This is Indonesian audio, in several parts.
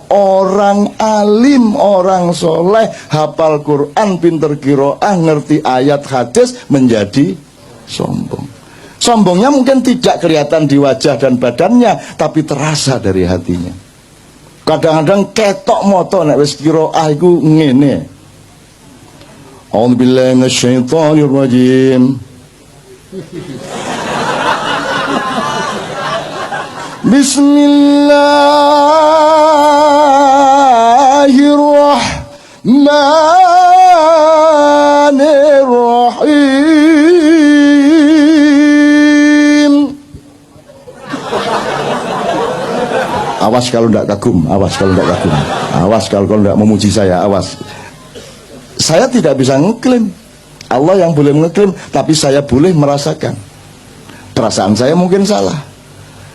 orang alim, orang soleh, hafal Quran, pinter qiraah, ngerti ayat hadis menjadi sombong. Sombongnya mungkin tidak kelihatan di wajah dan badannya, tapi terasa dari hatinya. Kadang-kadang ketok moto nek wis qiraah iku ngene. A'udzubillahi minasyaitonir rajim. Bismillahirrahmanirrahim. Awas kalau tidak kagum, awas kalau tidak kagum, awas kalau tidak memuji saya, awas. Saya tidak bisa ngeklaim, Allah yang boleh ngeklaim, tapi saya boleh merasakan. Perasaan saya mungkin salah,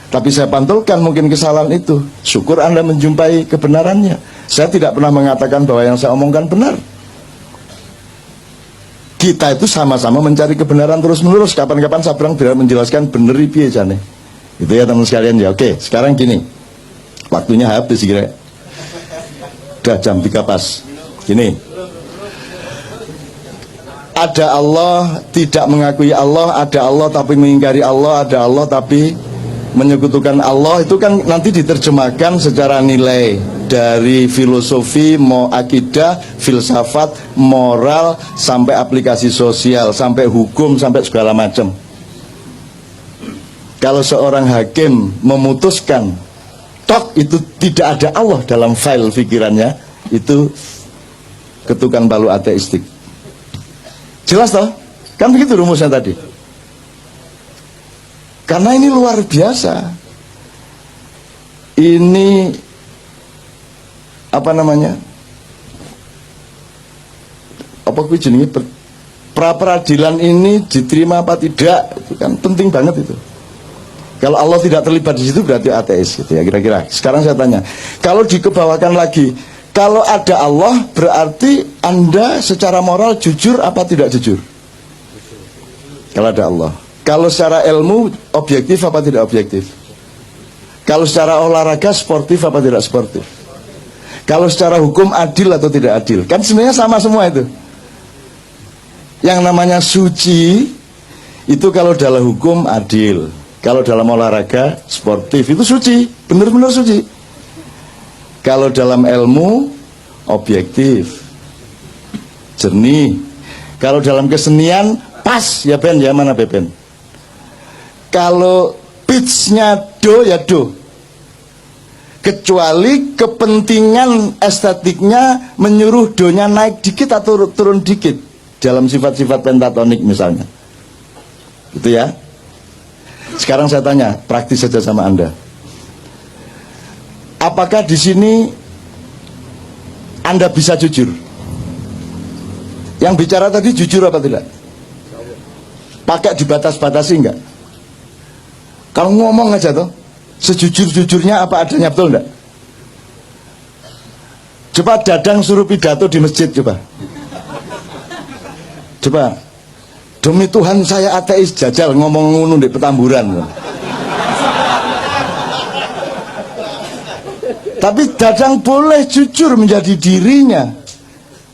tapi saya pantulkan mungkin kesalahan itu. Syukur Anda menjumpai kebenarannya. Saya tidak pernah mengatakan bahwa yang saya omongkan benar. Kita itu sama-sama mencari kebenaran terus-menerus. Kapan-kapan saya bilang biar menjelaskan bener piye jane. Itu ya teman sekalian ya. Oke, sekarang gini. Waktunya habis kira. Udah jam 3 pas. Gini. Ada Allah, tidak mengakui Allah. Ada Allah tapi mengingkari Allah. Ada Allah tapi menyekutukan Allah. Itu kan nanti diterjemahkan secara nilai dari filosofi, mau akidah, filsafat, moral, sampai aplikasi sosial, sampai hukum, sampai segala macam. Kalau seorang hakim memutuskan tok itu tidak ada Allah dalam file pikirannya, itu ketukan palu ateistik. Jelas toh? Kan begitu rumusnya tadi. Karena ini luar biasa. Ini apa namanya? Apa kuwi jenenge pra peradilan ini diterima apa tidak? Itu kan penting banget itu. Kalau Allah tidak terlibat di situ berarti ateis gitu ya kira-kira. Sekarang saya tanya, kalau dikebawakan lagi, kalau ada Allah berarti Anda secara moral jujur apa tidak jujur? Kalau ada Allah. Kalau secara ilmu objektif apa tidak objektif? Kalau secara olahraga sportif apa tidak sportif? Kalau secara hukum adil atau tidak adil? Kan sebenarnya sama semua itu. Yang namanya suci itu kalau dalam hukum adil, kalau dalam olahraga sportif itu suci, benar-benar suci. Kalau dalam ilmu objektif, jernih. Kalau dalam kesenian pas ya Ben, ya mana Ben? Kalau pitch-nya do ya do. Kecuali kepentingan estetiknya menyuruh donya naik dikit atau turun dikit dalam sifat-sifat pentatonik misalnya. Gitu ya. Sekarang saya tanya, praktis saja sama Anda. Apakah di sini Anda bisa jujur? Yang bicara tadi jujur apa tidak? Pakai dibatas-batasi enggak? Kalau ngomong aja toh, sejujur-jujurnya apa adanya, betul enggak? Coba Dadang suruh pidato di masjid, coba. Coba, demi Tuhan saya ateis, jajal ngomong ngono di Petamburan. Tapi Dadang boleh jujur menjadi dirinya.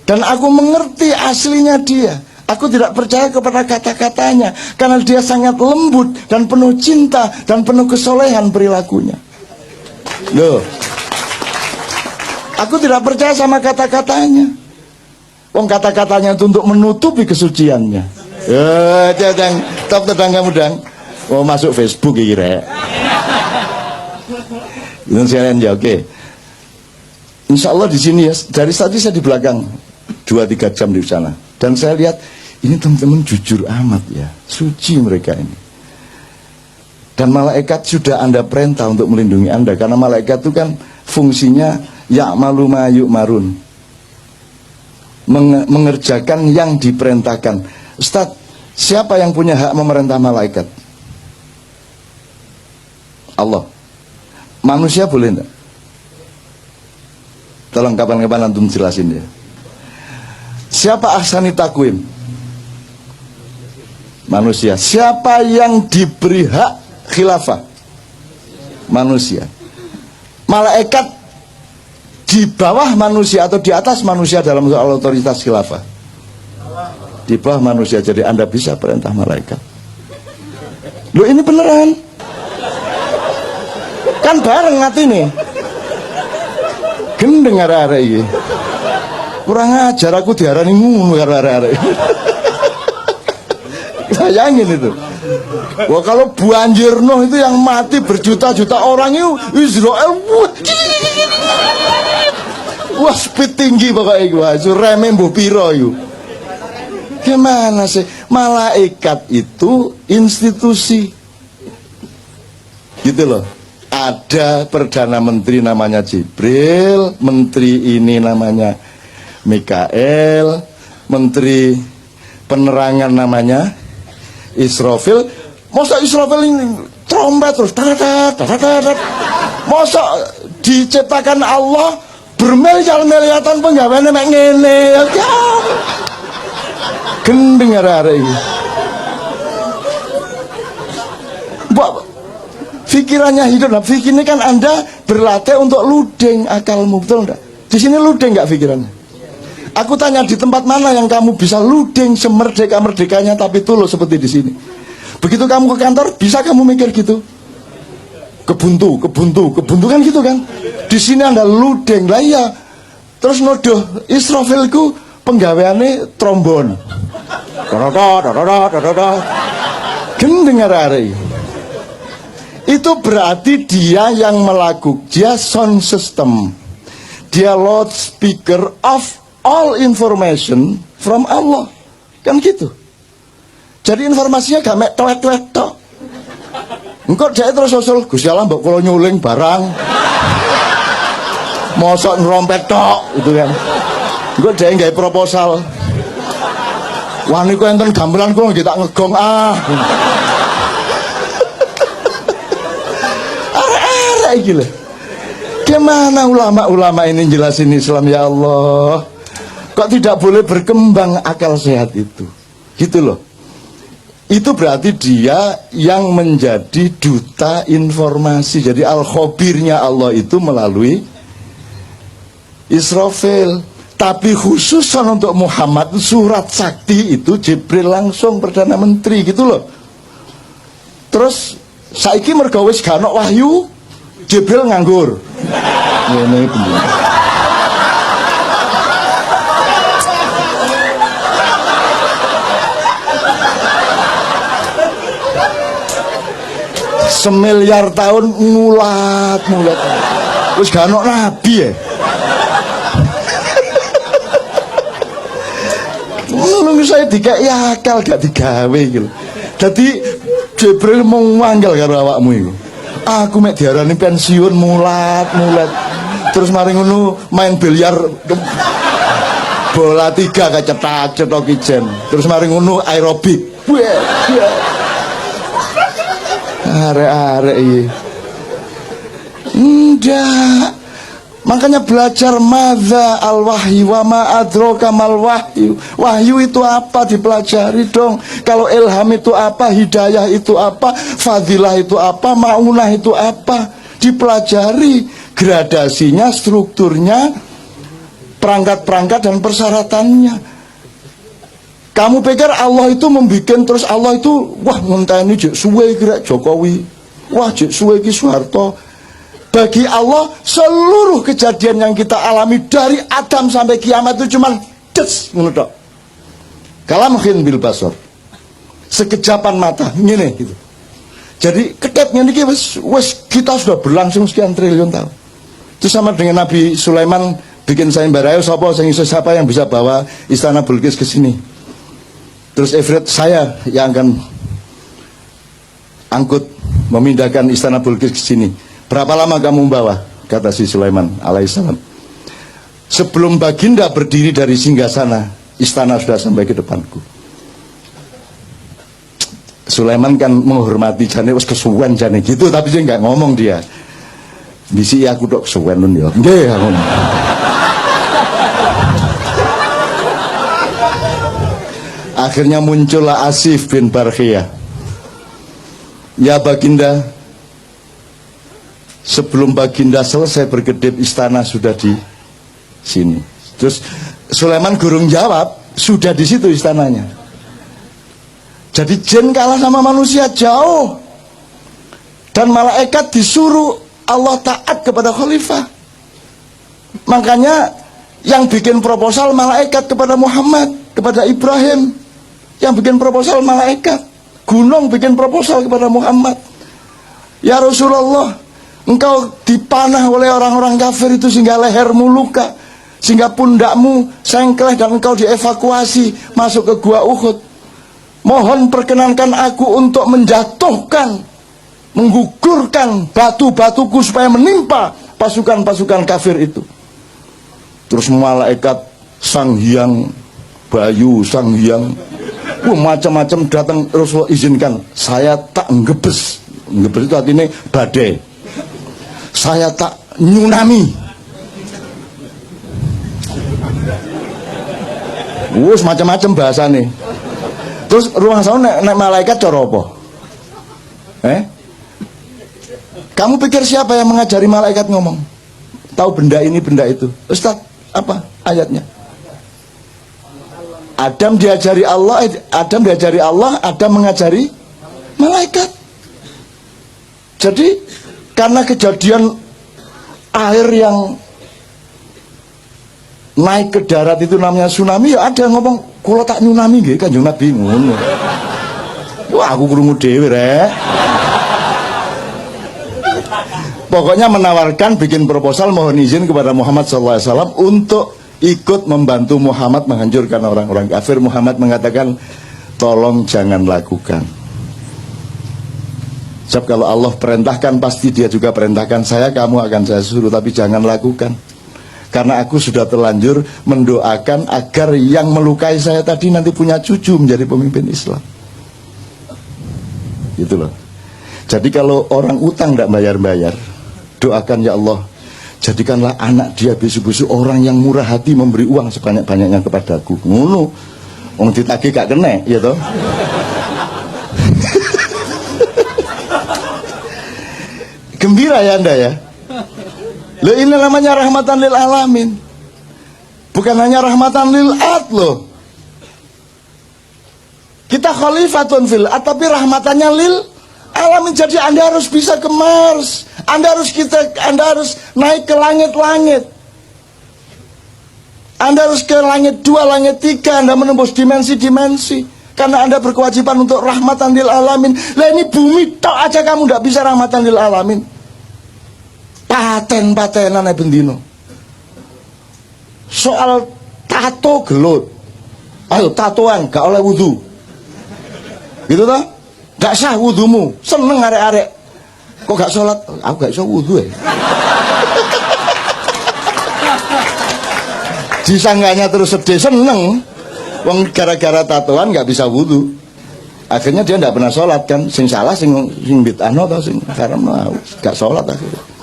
Dan aku mengerti aslinya dia. Aku tidak percaya kepada kata-katanya, karena dia sangat lembut dan penuh cinta dan penuh kesolehan perilakunya. Loh, aku tidak percaya sama kata-katanya. Wong kata-katanya itu untuk menutupi kesuciannya. Dadang, top tetangga mudang. Mau masuk Facebook kira. Itu sekalian ya, oke. Insya Allah di sini ya. Dari tadi saya di belakang 2-3 jam di sana, dan saya lihat ini teman-teman jujur amat ya, suci mereka ini. Dan malaikat sudah Anda perintah untuk melindungi Anda, karena malaikat itu kan fungsinya ya'malu ma yu'marun, mengerjakan yang diperintahkan. Ustaz, siapa yang punya hak memerintah malaikat? Allah. Manusia boleh enggak? Tolong kapan-kapan antum jelasin ya. Siapa ahsani takwim? Manusia. Siapa yang diberi hak khilafah? Manusia. Malaikat di bawah manusia atau di atas manusia dalam soal otoritas khilafah? Di bawah manusia. Jadi Anda bisa perintah malaikat. Loh, ini beneran kan bareng hati nih. Gendeng arek-arek iki. Kurang ajar, aku diarani ngono karo arek-arek. Bayangin itu. Wah, kalau banjir Nuh itu yang mati berjuta-juta orang itu Israel. Wah, speed tinggi pokoknya gua. Itu remeh mbuh piro itu. Gimana sih? Malaikat itu institusi. Gitu loh. Ada Perdana Menteri namanya Jibril, menteri ini namanya Mikael, menteri penerangan namanya Israfil. Masa Israfil ini trompet terus, masa diciptakan Allah bermiliar-miliatan penggaweane mek ngene. Ya. Gendeng arek iki. Mbok pikirannya hidup. Nah, fikir ini kan Anda berlatih untuk ludeng akalmu, betul enggak? Di sini ludeng enggak pikirannya? Aku tanya, di tempat mana yang kamu bisa ludeng semerdeka-merdekanya tapi tulus seperti di sini? Begitu kamu ke kantor, bisa kamu mikir gitu? Kebuntu kan gitu kan? Di sini Anda ludeng lah ya. Terus nodoh Israfilku penggaweane trombon. Gendeng arek-arek. Itu berarti dia yang melakukan, dia sound system, dia loudspeaker of all information from Allah, kan gitu. Jadi informasinya gak mek tuet-tuet tok. Engkau dia terus usul, Gusti Allah mbok kula nyuling barang, mosok ngerompet tok, itu kan. Engkau dia nggawe proposal, wah niku enten gamelan kula nggih tak ngegong ah. Gila. Gimana ulama-ulama ini jelasin Islam, ya Allah? Kok tidak boleh berkembang akal sehat itu? Gitu loh. Itu berarti dia yang menjadi duta informasi. Jadi al-khabirnya Allah itu melalui Israfil. Tapi khusus untuk Muhammad, surat sakti itu Jibril langsung Perdana Menteri, gitu loh. Terus saiki mergo wis gak ono wahyu, Jibril nganggur. Ini bener. Semiliar tahun mulat. Terus gak ono nabi ya. Nunggu saya dikai akal gak digawe gitu. Jadi Jibril mau manggil karo awakmu itu. Aku mek diarani pensiun mulat. Terus mari ngono main biliar bola 3 kecetak-cetok ijen. Terus mari ngono aerobik. Arek-arek iki. Ndak. Makanya belajar madza al-wahyu wa ma adraka mal wahyu. Wahyu itu apa, dipelajari dong. Kalau ilham itu apa, hidayah itu apa, fadilah itu apa, maunah itu apa, dipelajari gradasinya, strukturnya, perangkat-perangkat dan persyaratannya. Kamu pikir Allah itu membikin terus Allah itu wah ngenteni jek suwe kira Jokowi, wah jek suwe ki Soeharto. Bagi Allah seluruh kejadian yang kita alami dari Adam sampai kiamat itu cuman des ngono tok. Kalamhin bil basar. Sekejapan mata ngene gitu. Jadi ketet ngene iki wis kita sudah berlangsung sekian triliun tahun. Itu sama dengan Nabi Sulaiman bikin sayembara, siapa yang bisa bawa istana Bilqis ke sini. Terus Ifrit, saya yang akan angkut memindahkan istana Bilqis ke sini. Berapa lama kamu membawa? Kata si Sulaiman alaihissalam. Sebelum baginda berdiri dari singgasana, istana sudah sampai ke depanku. Sulaiman kan menghormati jane wis kesuwen jane gitu, tapi dia nggak ngomong dia. Bisi aku tok kesuwen nun ya. Nggih aku. Akhirnya muncullah Asif bin Barkhiyah. Ya baginda, sebelum baginda selesai berkedip istana sudah di sini. Terus Sulaiman gurung jawab, sudah di situ istananya. Jadi jin kalah sama manusia jauh. Dan malaikat disuruh Allah taat kepada khalifah. Makanya yang bikin proposal malaikat kepada Muhammad, kepada Ibrahim. Yang bikin proposal malaikat. Gunung bikin proposal kepada Muhammad. Ya Rasulullah, engkau dipanah oleh orang-orang kafir itu sehingga lehermu luka, sehingga pundakmu sengkleh, dan engkau dievakuasi masuk ke gua Uhud. Mohon perkenankan aku untuk menjatuhkan, menggugurkan batu-batuku supaya menimpa pasukan-pasukan kafir itu. Terus malaikat Sang Hyang Bayu, Sang Hyang, macam-macam datang. Rasulullah izinkan, saya tak ngebes. Ngebes itu artinya badai. Saya tak nyunami. Macam-macam bahasa nih. Terus ruang sana nek malaikat cara apa? Kamu pikir siapa yang mengajari malaikat ngomong? Tahu benda ini, benda itu. Ustaz, apa ayatnya? Adam diajari Allah, Adam mengajari malaikat. Jadi karena kejadian air yang naik ke darat itu namanya tsunami, ya ada yang ngomong, kalau tak nyunami nggih Kanjeng Nabi ngono. Wah, aku krungu dhewe rek. Pokoknya menawarkan, bikin proposal, mohon izin kepada Muhammad SAW untuk ikut membantu Muhammad menghancurkan orang-orang kafir. Muhammad mengatakan, tolong jangan lakukan. Sebab kalau Allah perintahkan, pasti dia juga perintahkan saya, kamu akan saya suruh, tapi jangan lakukan. Karena aku sudah terlanjur mendoakan agar yang melukai saya tadi nanti punya cucu menjadi pemimpin Islam. Gitu loh. Jadi kalau orang utang tidak bayar-bayar, doakan, ya Allah, jadikanlah anak dia besok-besok orang yang murah hati, memberi uang sebanyak-banyaknya kepadaku. Ngono. Wong ditagih gak kena, ya toh. Gembira ya Anda ya. Loh, ini namanya rahmatan lil alamin. Bukan hanya rahmatan lil ard loh. Kita khalifatun fil ard, tapi rahmatannya lil alamin. Jadi Anda harus bisa ke Mars. Anda harus naik ke langit-langit. Anda harus ke langit 2, langit 3. Anda menembus dimensi-dimensi. Karena Anda berkewajiban untuk rahmatan lil alamin. Lah ini bumi tok aja kamu tidak bisa rahmatan lil alamin. Paten-patenan bendino. Soal tato gelut. Ayo tatoan gak oleh wudu. Gitu toh? Gak sah wudumu. Seneng arek-arek. Kok gak sholat? Aku gak iso wudu ya. Disangganya terus sedih, seneng. Wong gara-gara tatoan gak bisa wudu. Akhirnya dia gak pernah sholat kan. Sing salah sing bid'ahno atau sing haram gak sholat akhirnya.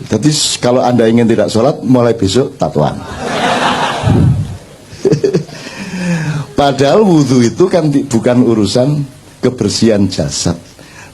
Jadi kalau Anda ingin tidak sholat, mulai besok tatoan. Padahal wudhu itu kan bukan urusan kebersihan jasad,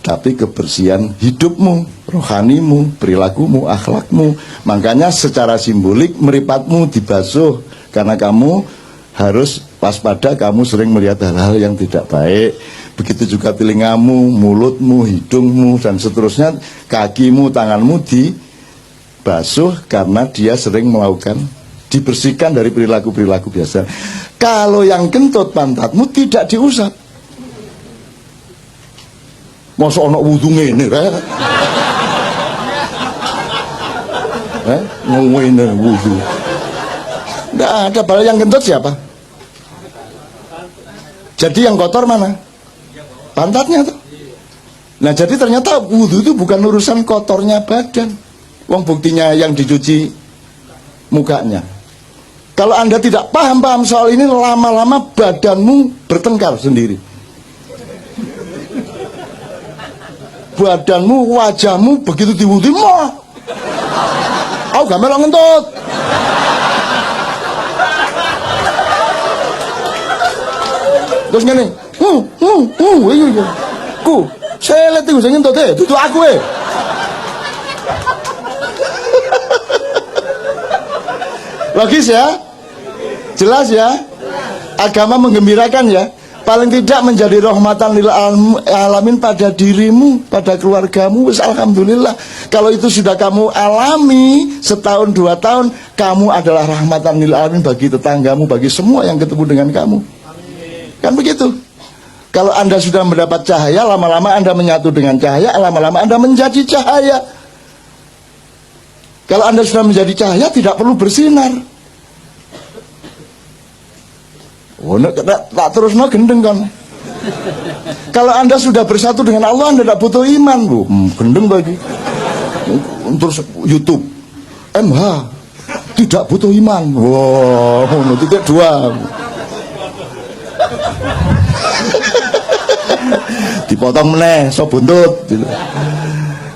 tapi kebersihan hidupmu, rohanimu, perilakumu, akhlakmu. Makanya secara simbolik meripatmu dibasuh, karena kamu harus waspada, kamu sering melihat hal-hal yang tidak baik. Begitu juga telingamu, mulutmu, hidungmu, dan seterusnya. Kakimu, tanganmu dibasuh karena dia sering melakukan, dibersihkan dari perilaku-perilaku biasa. Kalau yang kentut pantatmu tidak diusap. Masa ana wudu ngene rek? Ngene wudu. Enggak ada. Padahal yang kentut siapa? Jadi yang kotor mana? Pantatnya tuh. Nah jadi ternyata wudu itu bukan urusan kotornya badan. Wong buktinya yang dicuci mukanya. Kalau Anda tidak paham soal ini, lama-lama badanmu bertengkar sendiri. Badanmu, wajahmu begitu diwudu, aku gak melok ngentut. Terus ngene, iya. Ku, saya lihat itu saya ngentut dudu aku Logis ya? Jelas ya? Agama menggembirakan ya? Paling tidak menjadi rahmatan lil alamin pada dirimu, pada keluargamu, wis alhamdulillah. Kalau itu sudah kamu alami setahun 2 tahun, kamu adalah rahmatan lil alamin bagi tetanggamu, bagi semua yang ketemu dengan kamu. Kan begitu. Kalau Anda sudah mendapat cahaya, lama-lama Anda menyatu dengan cahaya, lama-lama Anda menjadi cahaya. Kalau Anda sudah menjadi cahaya, tidak perlu bersinar. Oh, tak terus gendeng kan. Kalau Anda sudah bersatu dengan Allah, Anda tidak butuh iman, Bu. Gendeng lagi. Terus YouTube, MH tidak butuh iman. Wow, titik 2. Dipotong meneh, so buntut. Gitu.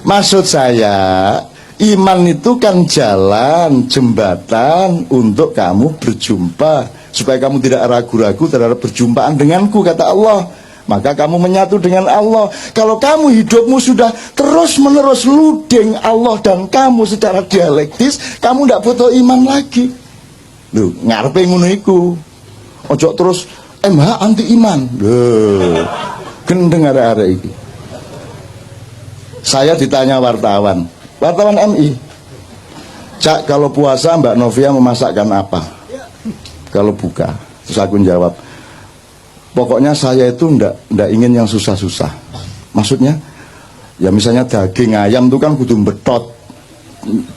Maksud saya, iman itu kan jalan, jembatan untuk kamu berjumpa, supaya kamu tidak ragu-ragu terhadap perjumpaan denganku, kata Allah. Maka kamu menyatu dengan Allah. Kalau kamu hidupmu sudah terus-menerus ludeng Allah dan kamu secara dialektis, kamu tidak butuh iman lagi. Loh, ngarepe ngono iku. Ojo terus MH anti iman. Loh, gendeng arek-arek iki. Saya ditanya wartawan MI, Cak, kalau puasa Mbak Novia memasakkan apa kalau buka? Terus aku jawab, pokoknya saya itu ndak ingin yang susah-susah. Maksudnya, ya misalnya daging ayam itu kan kudu betot,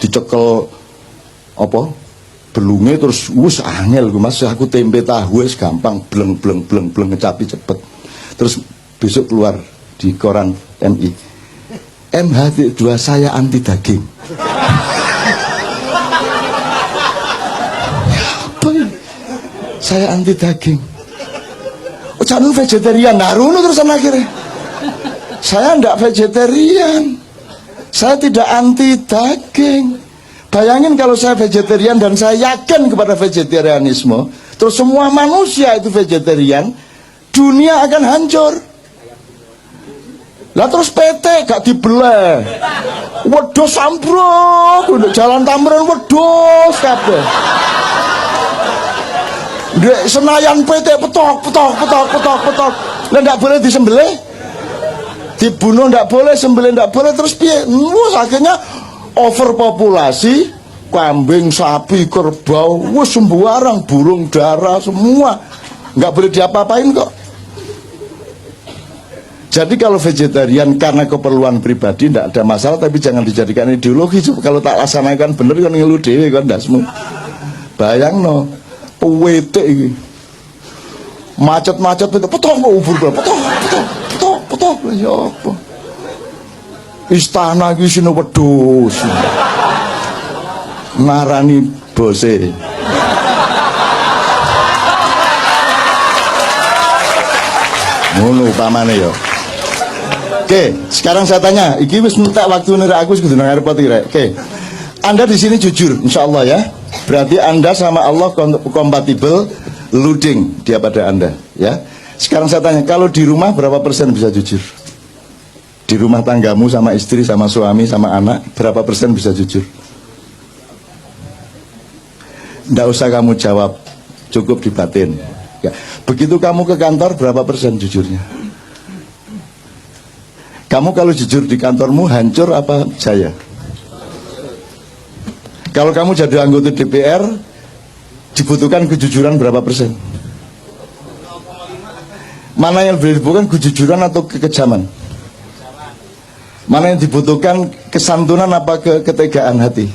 dicekel apa? Belunge terus angel Mas, aku tempe tahu wis gampang, bleng ngecapi cepet. Terus besok keluar di koran MI, MH2 saya anti daging. Apa ini? Saya anti daging. Oh, jangan vegetarian. Nah, runo terusan akhirnya. Saya enggak vegetarian. Saya tidak anti daging. Bayangin kalau saya vegetarian dan saya yakin kepada vegetarianisme, terus semua manusia itu vegetarian, dunia akan hancur. Lah terus PT gak dibelah, wedhus ambruk, jalan Tamrin wedhus kabeh. Dek Senayan PT petok. Lah ndak boleh disembelih, dibunuh ndak boleh, sembelih ndak boleh, terus piye? Wes akhirnya overpopulasi, kambing, sapi, kerbau, wes sembarang, burung dara semua nggak boleh diapa-apain kok. Jadi kalau vegetarian karena keperluan pribadi tidak ada masalah, tapi jangan dijadikan ideologi. Kalau tak laksanakan bener kan ngeluh dewe kan dasmu. Bayang no, wete iki. Macet-macet itu petok ubur petok ya apa. Istana iki sine wedhus. Ngarani bose. Ngono pamane ya. Oke, sekarang saya tanya, iki wis entek waktu nira aku kudu nang repot iki rek. Oke. Anda di sini jujur, insyaallah ya. Berarti Anda sama Allah kompatibel, luding dia pada Anda, ya. Sekarang saya tanya, kalau di rumah berapa persen bisa jujur? Di rumah tanggamu sama istri, sama suami, sama anak, berapa persen bisa jujur? Nggak usah kamu jawab, cukup di batin. Ya. Begitu kamu ke kantor, berapa persen jujurnya? Kamu kalau jujur di kantormu hancur apa jaya? Kalau kamu jadi anggota DPR, dibutuhkan kejujuran berapa persen? Mana yang dibutuhkan kejujuran atau kekejaman? Mana yang dibutuhkan kesantunan apa ketegaan hati?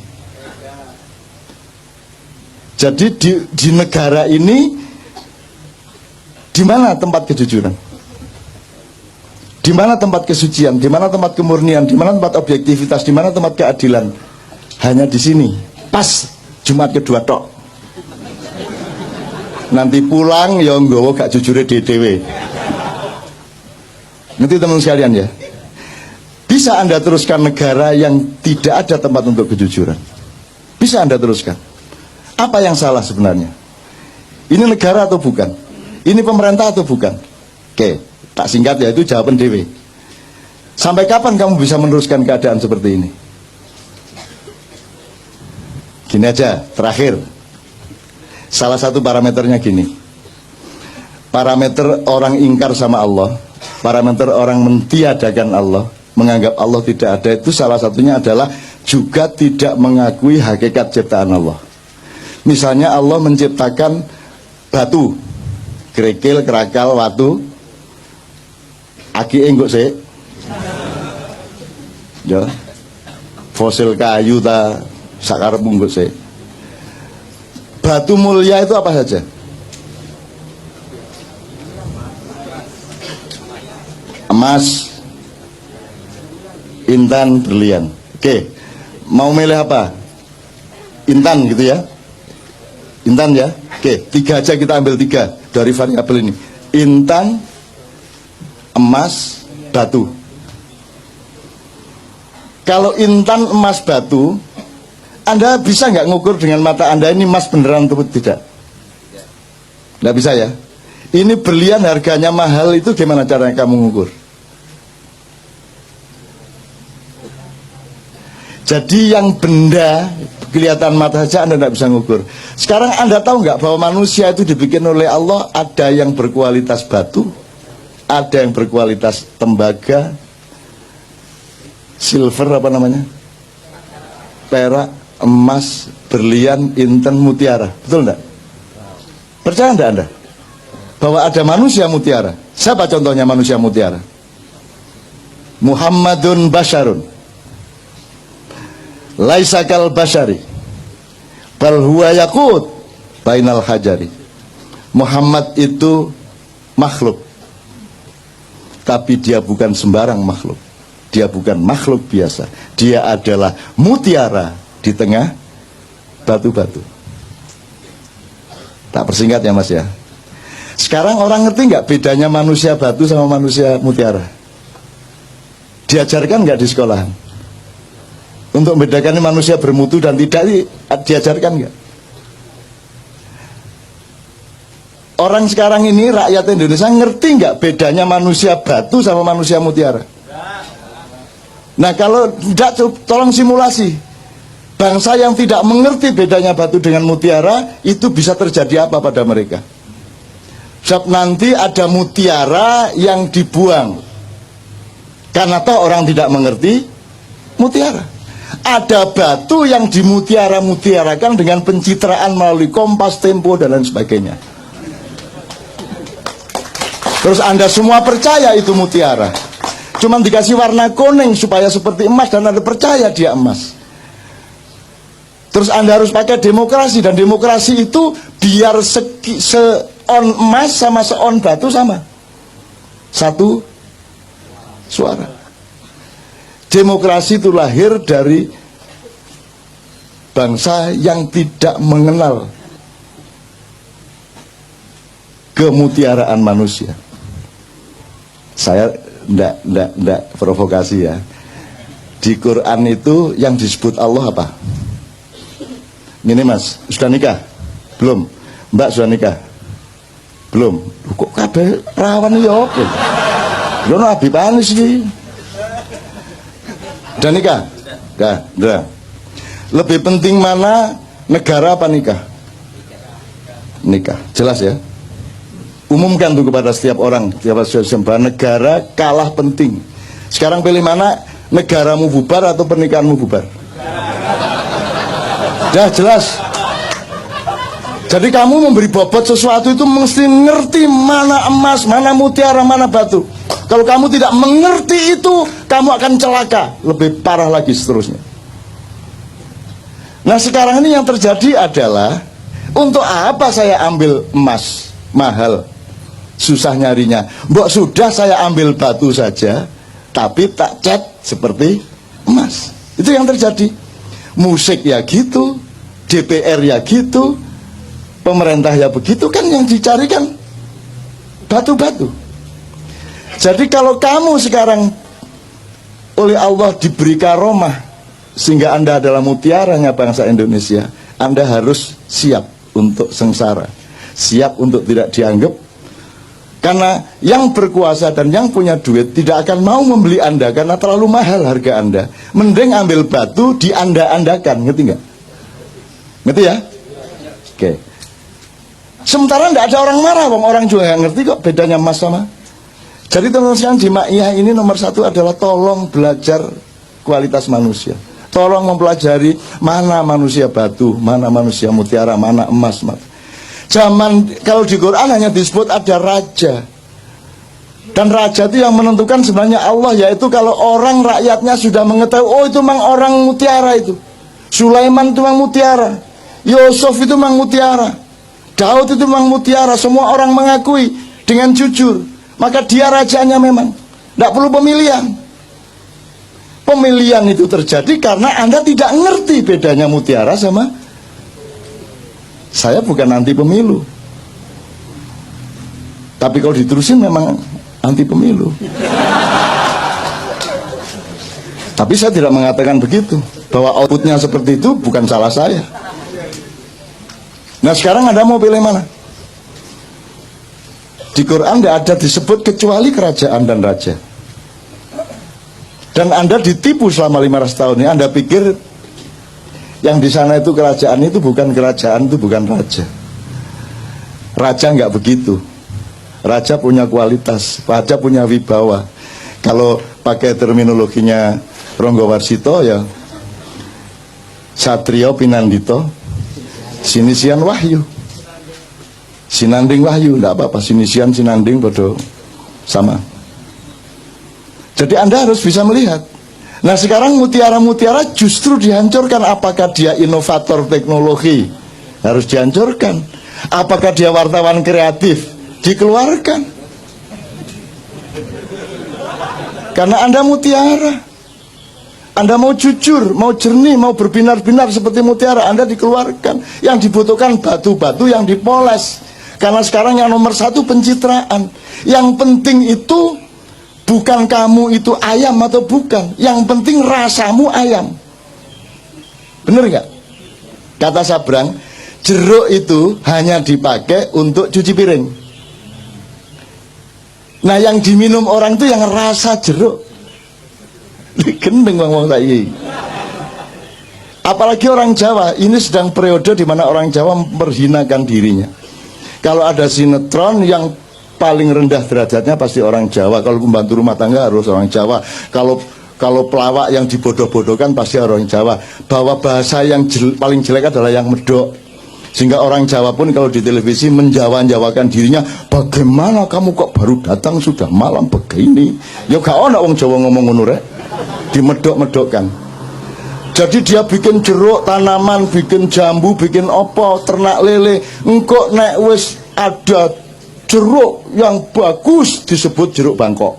Jadi di negara ini, di mana tempat kejujuran? Di mana tempat kesucian? Di mana tempat kemurnian? Di mana tempat objektivitas? Di mana tempat keadilan? Hanya di sini. Pas Jumat kedua tok. Nanti pulang ya nggawa gak jujure dhewe. Nanti teman sekalian ya. Bisa Anda teruskan negara yang tidak ada tempat untuk kejujuran? Bisa Anda teruskan? Apa yang salah sebenarnya? Ini negara atau bukan? Ini pemerintah atau bukan? Oke. Tak singkat yaitu jawaban dewe. Sampai kapan kamu bisa meneruskan keadaan seperti ini? Gini aja, terakhir. Salah satu parameternya gini. Parameter orang ingkar sama Allah, parameter orang mentiadakan Allah, menganggap Allah tidak ada, itu salah satunya adalah juga tidak mengakui hakikat ciptaan Allah. Misalnya Allah menciptakan batu, kerikil, kerakal, watu, aki enggak sih? Ya, fosil kayu ta sakar enggak sih? Batu mulia itu apa saja? Emas, intan, berlian. Oke, mau milih apa? Intan gitu ya? Intan ya? Oke, 3 aja, kita ambil 3 dari variabel ini. Intan, emas, batu. Kalau intan, emas, batu, Anda bisa nggak ngukur dengan mata Anda ini emas beneran atau tidak? Nggak bisa ya? Ini berlian harganya mahal, itu gimana caranya kamu ngukur? Jadi yang benda kelihatan mata saja Anda tidak bisa ngukur. Sekarang Anda tahu nggak bahwa manusia itu dibikin oleh Allah, ada yang berkualitas batu, ada yang berkualitas tembaga, silver apa namanya, perak, emas, berlian, intan, mutiara. Betul enggak? Percaya enggak Anda bahwa ada manusia mutiara? Siapa contohnya manusia mutiara? Muhammadun Basharun laisa kal bashari bal huwa yaqut bainal hajari. Muhammad itu makhluk, tapi dia bukan sembarang makhluk. Dia bukan makhluk biasa. Dia adalah mutiara di tengah batu-batu. Tak persingkat ya Mas ya. Sekarang orang ngerti nggak bedanya manusia batu sama manusia mutiara? Diajarkan nggak di sekolahan? Untuk membedakan manusia bermutu dan tidak, diajarkan nggak? Orang sekarang ini, rakyat Indonesia, ngerti nggak bedanya manusia batu sama manusia mutiara? Nah kalau tidak, tolong simulasi. Bangsa yang tidak mengerti bedanya batu dengan mutiara, itu bisa terjadi apa pada mereka? Sebab nanti ada mutiara yang dibuang, karena toh orang tidak mengerti mutiara. Ada batu yang dimutiara-mutiarakan dengan pencitraan melalui Kompas, Tempo, dan lain sebagainya. Terus Anda semua percaya itu mutiara. Cuman dikasih warna kuning supaya seperti emas dan Anda percaya dia emas. Terus Anda harus pakai demokrasi, dan demokrasi itu biar seon emas sama seon batu sama. Satu suara. Demokrasi itu lahir dari bangsa yang tidak mengenal kemutiaraan manusia. Saya enggak provokasi ya. Di Quran itu yang disebut Allah apa? Ini Mas, sudah nikah? Belum? Mbak sudah nikah? Belum? Kok kabeh rawan ya apa? Lono abi panis iki. Sudah nikah? Sudah. Lebih penting mana, negara apa nikah? Nikah. Jelas ya? Umumkan tuh kepada setiap orang, bahwa negara kalah penting. Sekarang pilih mana, negaramu bubar atau pernikahanmu bubar? Dah jelas. Jadi kamu memberi bobot sesuatu itu mesti ngerti mana emas, mana mutiara, mana batu. Kalau kamu tidak mengerti itu, kamu akan celaka. Lebih parah lagi seterusnya. Nah sekarang ini yang terjadi adalah, untuk apa saya ambil emas mahal, susah nyarinya. Mbok sudah saya ambil batu saja, tapi tak cat seperti emas. Itu yang terjadi. Musik ya gitu, DPR ya gitu, pemerintah ya begitu, kan yang dicarikan batu-batu. Jadi kalau kamu sekarang oleh Allah diberi karomah sehingga Anda adalah mutiaranya bangsa Indonesia, Anda harus siap untuk sengsara, siap untuk tidak dianggap. Karena yang berkuasa dan yang punya duit tidak akan mau membeli Anda karena terlalu mahal harga Anda. Mending ambil batu di Anda-andakan, ngerti nggak? Ngerti ya? Oke. Sementara tidak ada orang marah, orang juga nggak ngerti kok bedanya emas sama. Jadi teman-teman di Ma'iyah ini nomor satu adalah tolong belajar kualitas manusia. Tolong mempelajari mana manusia batu, mana manusia mutiara, mana emas. Zaman kalau di Quran hanya disebut ada raja. Dan raja itu yang menentukan sebenarnya Allah, yaitu kalau orang rakyatnya sudah mengetahui, oh itu memang orang mutiara itu. Sulaiman itu memang mutiara. Yusuf itu memang mutiara. Daud itu memang mutiara. Semua orang mengakui dengan jujur. Maka dia rajanya memang. Tidak perlu pemilihan. Pemilihan itu terjadi karena Anda tidak ngerti bedanya mutiara sama. Saya bukan anti pemilu. Tapi kalau diterusin memang anti pemilu. Tapi saya tidak mengatakan begitu, bahwa outputnya seperti itu bukan salah saya. Nah sekarang Anda mau pilih mana? Di Quran tidak ada disebut kecuali kerajaan dan raja. Dan Anda ditipu selama 500 tahun ini. Anda pikir yang di sana itu kerajaan, itu bukan kerajaan, itu bukan raja. Raja nggak begitu. Raja punya kualitas, raja punya wibawa. Kalau pakai terminologinya Ronggo Warsito ya Satrio Pinandito Sinisian Wahyu, Sinanding Wahyu, tidak apa-apa, Sinisian Sinanding bodoh sama. Jadi Anda harus bisa melihat. Nah sekarang mutiara-mutiara justru dihancurkan. Apakah dia inovator teknologi? Harus dihancurkan. Apakah dia wartawan kreatif? Dikeluarkan. Karena Anda mutiara. Anda mau jujur, mau jernih, mau berbinar-binar seperti mutiara, Anda dikeluarkan. Yang dibutuhkan batu-batu yang dipoles. Karena sekarang yang nomor satu pencitraan. Yang penting itu bukan kamu itu ayam atau bukan. Yang penting rasamu ayam. Bener nggak? Kata Sabrang, jeruk itu hanya dipakai untuk cuci piring. Nah yang diminum orang itu yang rasa jeruk. Gendeng ngomong saya. Apalagi orang Jawa, ini sedang periode di mana orang Jawa memperhinakan dirinya. Kalau ada sinetron yang paling rendah derajatnya pasti orang Jawa. Kalau pembantu rumah tangga harus orang Jawa. Kalau pelawak yang dibodoh-bodohkan pasti orang Jawa. Bahwa bahasa yang paling jelek adalah yang medok. Sehingga orang Jawa pun kalau di televisi menjawa-jawakan dirinya, bagaimana kamu kok baru datang sudah malam begini? Ya gak ada orang Jawa ngomong ngono rek. Dimedok-medokkan. Jadi dia bikin jeruk tanaman, bikin jambu, bikin opo, ternak lele. Engkau nek wis ada jeruk yang bagus disebut jeruk Bangkok.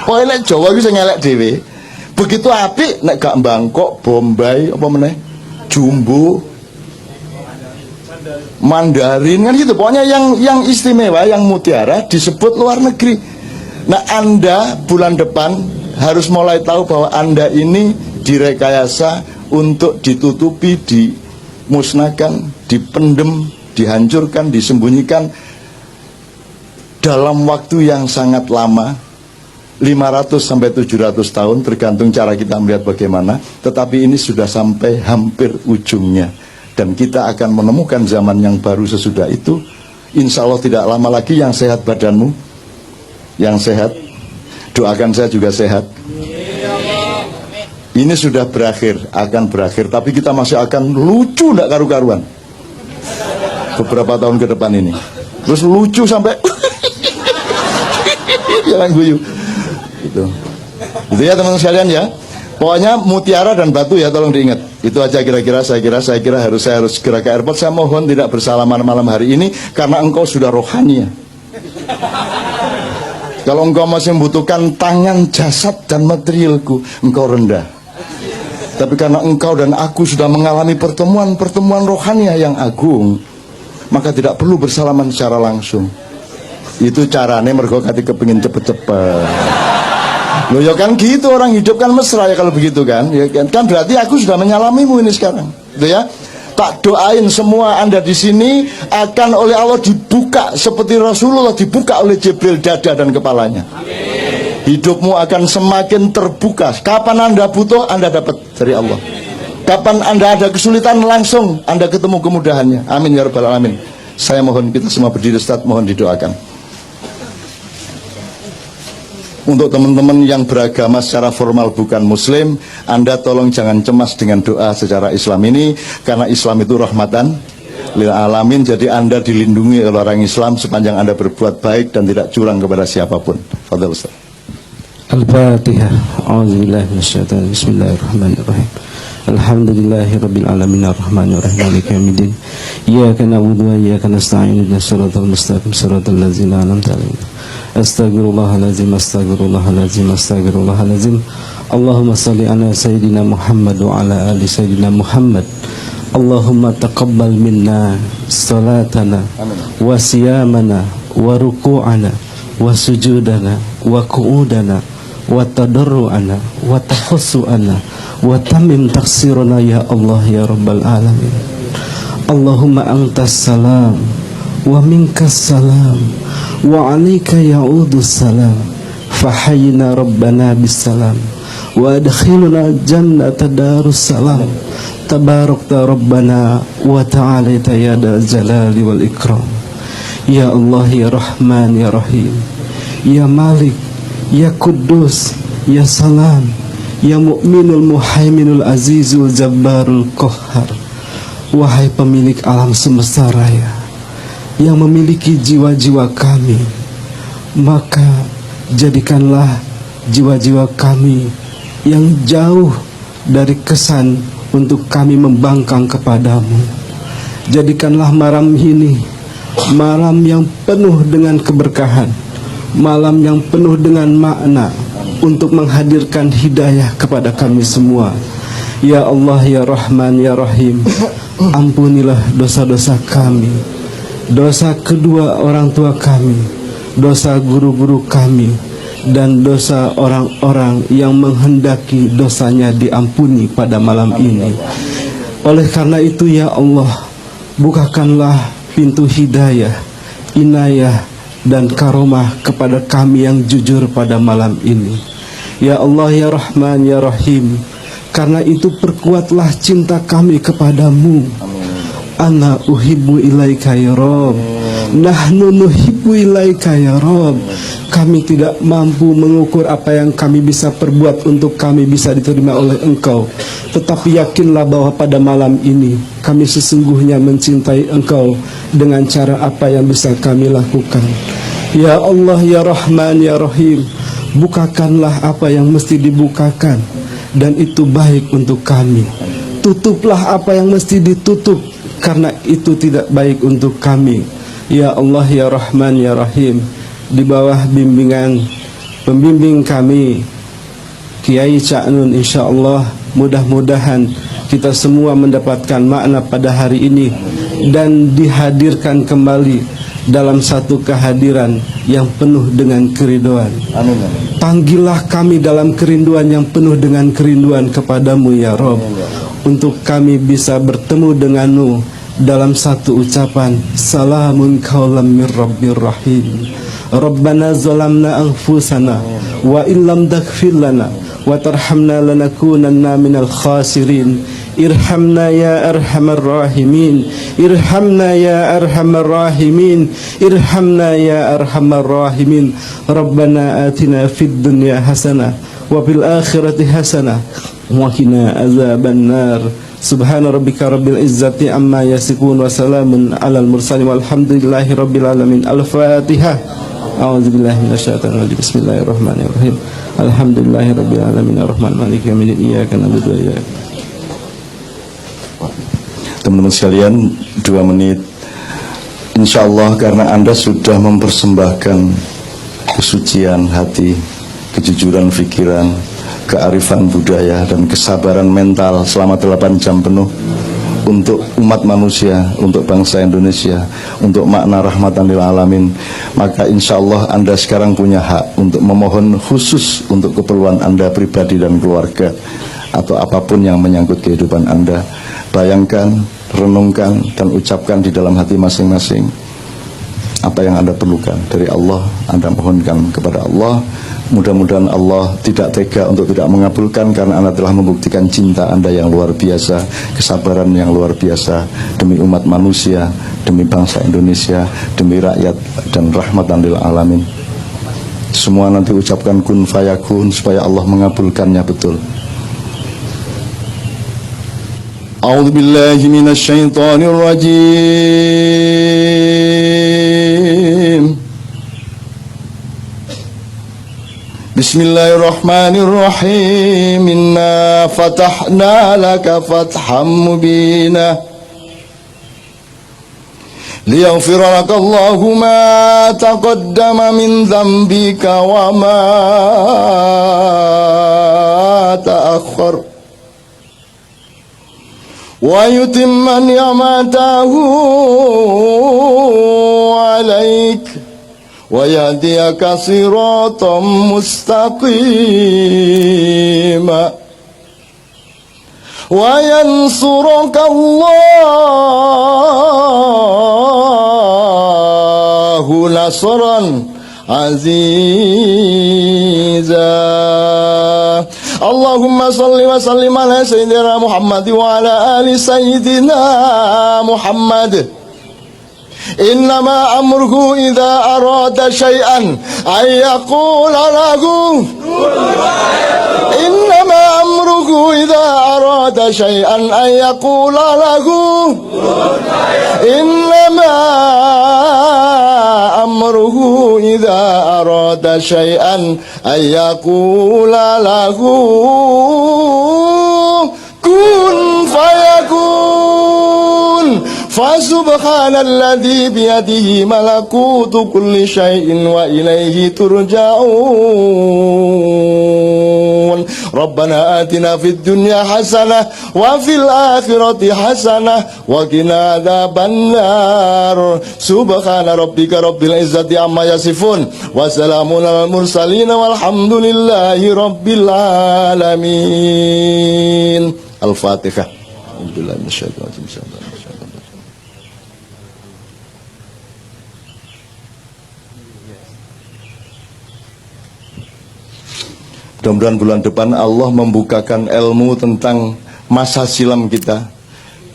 Pokoknya Jawa itu ngelek dewe. Begitu apik nek gak Bangkok, Bombay, apa meneh, Jumbo, Mandarin kan gitu. Pokoknya yang istimewa, yang mutiara disebut luar negeri. Nah Anda bulan depan harus mulai tahu bahwa Anda ini direkayasa untuk ditutupi, dimusnahkan, dipendem, dihancurkan, disembunyikan dalam waktu yang sangat lama, 500 sampai 700 tahun tergantung cara kita melihat bagaimana. Tetapi ini sudah sampai hampir ujungnya. Dan kita akan menemukan zaman yang baru sesudah itu. Insya Allah tidak lama lagi. Yang sehat badanmu, yang sehat, doakan saya juga sehat. Ini sudah berakhir, akan berakhir. Tapi kita masih akan lucu tidak karu-karuan beberapa tahun ke depan ini. Terus lucu sampai jangan guyu gitu. Itu ya teman-teman sekalian ya. Pokoknya mutiara dan batu ya tolong diingat. Itu aja kira-kira saya harus segera ke airport. Saya mohon tidak bersalaman malam hari ini karena engkau sudah rohani ya. Kalau engkau masih membutuhkan tangan, jasad dan materialku, engkau rendah. Tapi karena engkau dan aku sudah mengalami pertemuan rohani yang agung, maka tidak perlu bersalaman secara langsung. Itu caranya mergo kati kepingin cepet-cepet. Loh ya kan gitu, orang hidup kan mesra ya kalau begitu kan. Ya kan berarti aku sudah menyalamimu ini sekarang. Gitu ya. Tak doain semua Anda di sini akan oleh Allah dibuka seperti Rasulullah dibuka oleh Jibril dada dan kepalanya. Amin. Hidupmu akan semakin terbuka. Kapan Anda butuh, Anda dapat dari Allah. Kapan Anda ada kesulitan, langsung Anda ketemu kemudahannya. Amin ya rabbal alamin. Saya mohon kita semua berdiri, Ustaz, mohon didoakan. Untuk teman-teman yang beragama secara formal bukan muslim, Anda tolong jangan cemas dengan doa secara Islam ini, karena Islam itu rahmatan lil alamin. Jadi Anda dilindungi oleh orang Islam sepanjang Anda berbuat baik dan tidak curang kepada siapapun. Fadhil Ustaz. Al-Fatihah. A'udzubillahi minasyaitonir rajim. Bismillahirrahmanirrahim. Alhamdulillahirabbil alamin arrahmanirrahim maliki yaumiddin. Iyyaka na'budu wa iyyaka nasta'in ihdinas siratal mustaqim siratal ladzina an'amta 'alaihim. Astaghfirullahalazim astaghfirullahalazim astaghfirullahalazim. Allahumma shalli ala sayyidina Muhammad wa ala ali sayyidina Muhammad. Allahumma taqabbal minna salatana wa siyamana wa ruku'ana wa sujudana wa qu'udana wa tadarru'ana wa tahassu'ana wa tamim taksirana ya Allah ya Rabbal Alamin. Allahumma antas salam wa minkas salam wa alaika ya'udus salam fahayyina Rabbana bis salam wa adkhilna jannata darus salam tabarakta Rabbana wa ta'alaita ya dal jalali wal ikram. Ya Allah ya Rahman ya Rahim, ya Malik ya Kudus ya Salam, ya Mu'minul Muhaiminul Azizul Jabbarul Qahhar. Wahai pemilik alam semesta raya yang memiliki jiwa-jiwa kami, maka jadikanlah jiwa-jiwa kami yang jauh dari kesan untuk kami membangkang kepadamu. Jadikanlah malam ini malam yang penuh dengan keberkahan, malam yang penuh dengan makna untuk menghadirkan hidayah kepada kami semua. Ya Allah ya Rahman ya Rahim, ampunilah dosa-dosa kami, dosa kedua orang tua kami, dosa guru-guru kami, dan dosa orang-orang yang menghendaki dosanya diampuni pada malam ini. Oleh karena itu ya Allah, bukakanlah pintu hidayah, inayah, dan karomah kepada kami yang jujur pada malam ini. Ya Allah ya Rahman ya Rahim, karena itu perkuatlah cinta kami kepadamu. Ana uhibbu ilaika ya Rabb, nahnu nuhibbu ilaika ya Rabb. Kami tidak mampu mengukur apa yang kami bisa perbuat untuk kami bisa diterima oleh Engkau, tetapi yakinlah bahwa pada malam ini kami sesungguhnya mencintai Engkau dengan cara apa yang bisa kami lakukan. Ya Allah ya Rahman ya Rahim, bukakanlah apa yang mesti dibukakan, dan itu baik untuk kami. Tutuplah apa yang mesti ditutup, karena itu tidak baik untuk kami. Ya Allah ya Rahman ya Rahim, di bawah bimbingan pembimbing kami Kiai Ca'nun, insyaallah mudah-mudahan kita semua mendapatkan makna pada hari ini dan dihadirkan kembali dalam satu kehadiran yang penuh dengan kerinduan. Amin. Panggillah kami dalam kerinduan yang penuh dengan kerinduan kepadamu ya Rabb, untuk kami bisa bertemu denganmu dalam satu ucapan, salamun qaulam mir rabbir rahim. Rabbana zalamna anfusana wa illam taghfir lana wa tarhamna lanakunanna minal khasirin. Irhamna ya arhamar rahimin, irhamna ya arhamar rahimin, irhamna ya arhamar rahimin. Rabbana atina fid dunya hasanah wa fil akhirati hasanah wa qina azabannar. Subhana rabbika rabbil izzati amma yasifun wa salamun alal mursalin walhamdulillahi rabbil alamin. Al-Fatihah. A'udzubillahi minasyaitonir rajim. Bismillahirrahmanirrahim. Alhamdulillahi rabbil alamin arrahmanir rahim maliki yaumiddin iyyaka na'budu wa iyyaka. Teman-teman sekalian, 2 menit. Insyaallah karena Anda sudah mempersembahkan kesucian hati, kejujuran pikiran, kearifan budaya, dan kesabaran mental selama 8 jam penuh untuk umat manusia, untuk bangsa Indonesia, untuk makna rahmatan lil alamin, maka insya Allah Anda sekarang punya hak untuk memohon khusus untuk keperluan Anda pribadi dan keluarga, atau apapun yang menyangkut kehidupan Anda. Bayangkan, renungkan, dan ucapkan di dalam hati masing-masing. apa yang Anda perlukan dari Allah, Anda mohonkan kepada Allah. Mudah-mudahan Allah tidak tega untuk tidak mengabulkan, karena Anda telah membuktikan cinta Anda yang luar biasa, kesabaran yang luar biasa demi umat manusia, demi bangsa Indonesia, demi rakyat, dan rahmatan lil alamin. Semua nanti ucapkan kun fayakun supaya Allah mengabulkannya betul. A'udzu billahi minasy syaithanir rajim. Bismillahirrahmanirrahim. Inna fatahna laka fatham mubina liyaghfira laka Allahu ma taqaddama min dhanbika wa ma ta'akhkhar wa yutimma ni'matahu 'alaik wa yahdiyaka siratan mustaqima wa yansuraka Allahu nasran aziza. Allahumma salli wa sallim ala sayyidina Muhammad wa ala ali sayyidina Muhammad. Innama amruhu idza arada syai'an ay yaqula lahu innama amruhu idza arada syai'an ay yaqula lahu innama amruhu idza arada syai'an ay yaqula lahu kun fayakun. Fasubhanalladzi biyadihi malakutu kulli syai'in wa ilaihi turja'un. Rabbana atina fid dunya hasanah wa fil akhirati hasanah wa qina adzabannar. Subhana rabbika rabbil izzati amma yasifun wa salamun alal mursalin walhamdulillahi rabbil alamin. Al-Fatihah. Alhamdulillah minasyaitonir rajim. Mudah-mudahan bulan depan Allah membukakan ilmu tentang masa silam kita,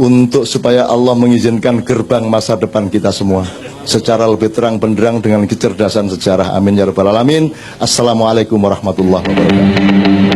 untuk supaya Allah mengizinkan gerbang masa depan kita semua secara lebih terang benderang dengan kecerdasan sejarah. Amin ya rabbal alamin. Assalamualaikum warahmatullahi wabarakatuh.